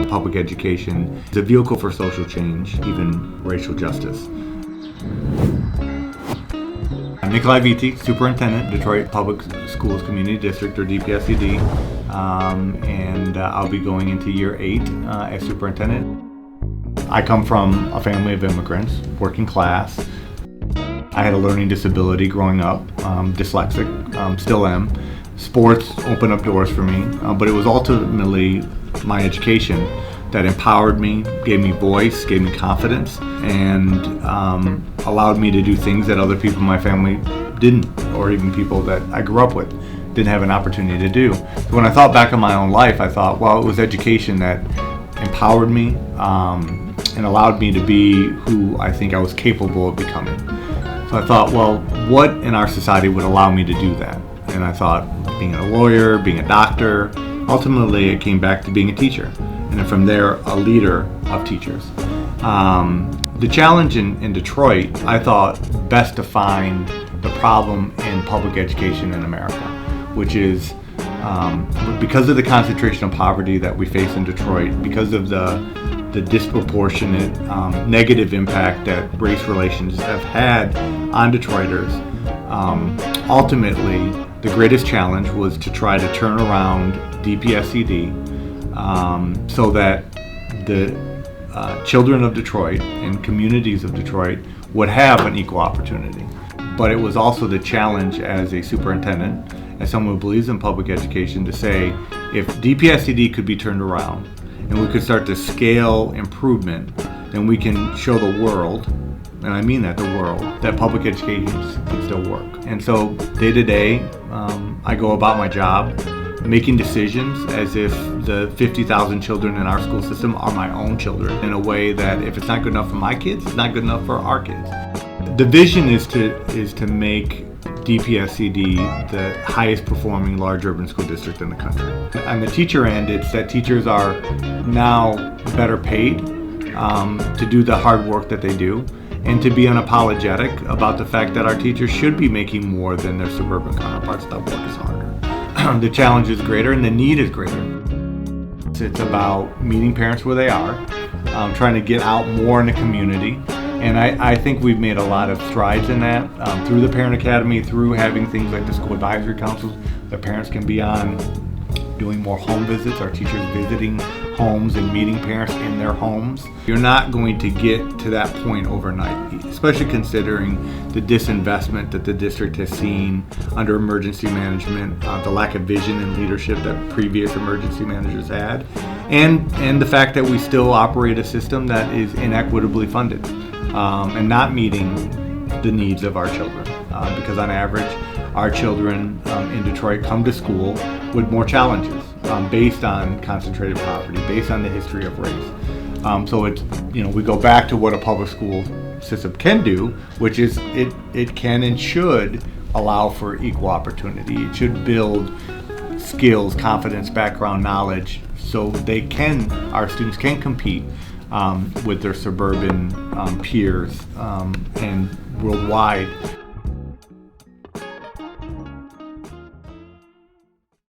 Public education is a vehicle for social change, even racial justice. I'm Nikolai Vitti, Superintendent, Detroit Public Schools Community District, or DPSCD, and I'll be going into year 8 as Superintendent. I come from a family of immigrants, working class. I had a learning disability growing up, dyslexic, still am. Sports opened up doors for me, but it was ultimately my education that empowered me, gave me voice, gave me confidence, and allowed me to do things that other people in my family didn't, or even people that I grew up with didn't have an opportunity to do. So when I thought back on my own life, I thought, well, it was education that empowered me and allowed me to be who I think I was capable of becoming. So I thought, well, what in our society would allow me to do that? And I thought, being a lawyer, being a doctor, ultimately it came back to being a teacher. And then from there, a leader of teachers. The challenge in Detroit, I thought, best defined the problem in public education in America, which is because of the concentration of poverty that we face in Detroit, because of the disproportionate negative impact that race relations have had on Detroiters, ultimately the greatest challenge was to try to turn around DPSCD so that the children of Detroit and communities of Detroit would have an equal opportunity. But it was also the challenge as a superintendent, as someone who believes in public education, to say if DPSCD could be turned around and we could start to scale improvement, then we can show the world, and I mean that, the world, that public education can still work. And so day to day, I go about my job making decisions as if the 50,000 children in our school system are my own children, in a way that if it's not good enough for my kids, it's not good enough for our kids. The vision is to make DPSCD the highest performing large urban school district in the country. On the teacher end, it's that teachers are now better paid to do the hard work that they do, and to be unapologetic about the fact that our teachers should be making more than their suburban counterparts that work is harder. The challenge is greater and the need is greater. It's about meeting parents where they are, trying to get out more in the community. And I think we've made a lot of strides in that through the Parent Academy, through having things like the school advisory councils that parents can be on, doing more home visits, our teachers visiting homes and meeting parents in their homes. You're not going to get to that point overnight, especially considering the disinvestment that the district has seen under emergency management, the lack of vision and leadership that previous emergency managers had, and the fact that we still operate a system that is inequitably funded and not meeting the needs of our children. Because on average, our children in Detroit come to school with more challenges based on concentrated poverty, based on the history of race. So it's, we go back to what a public school system can do, which is it can and should allow for equal opportunity. It should build skills, confidence, background, knowledge, so our students can compete with their suburban peers and worldwide.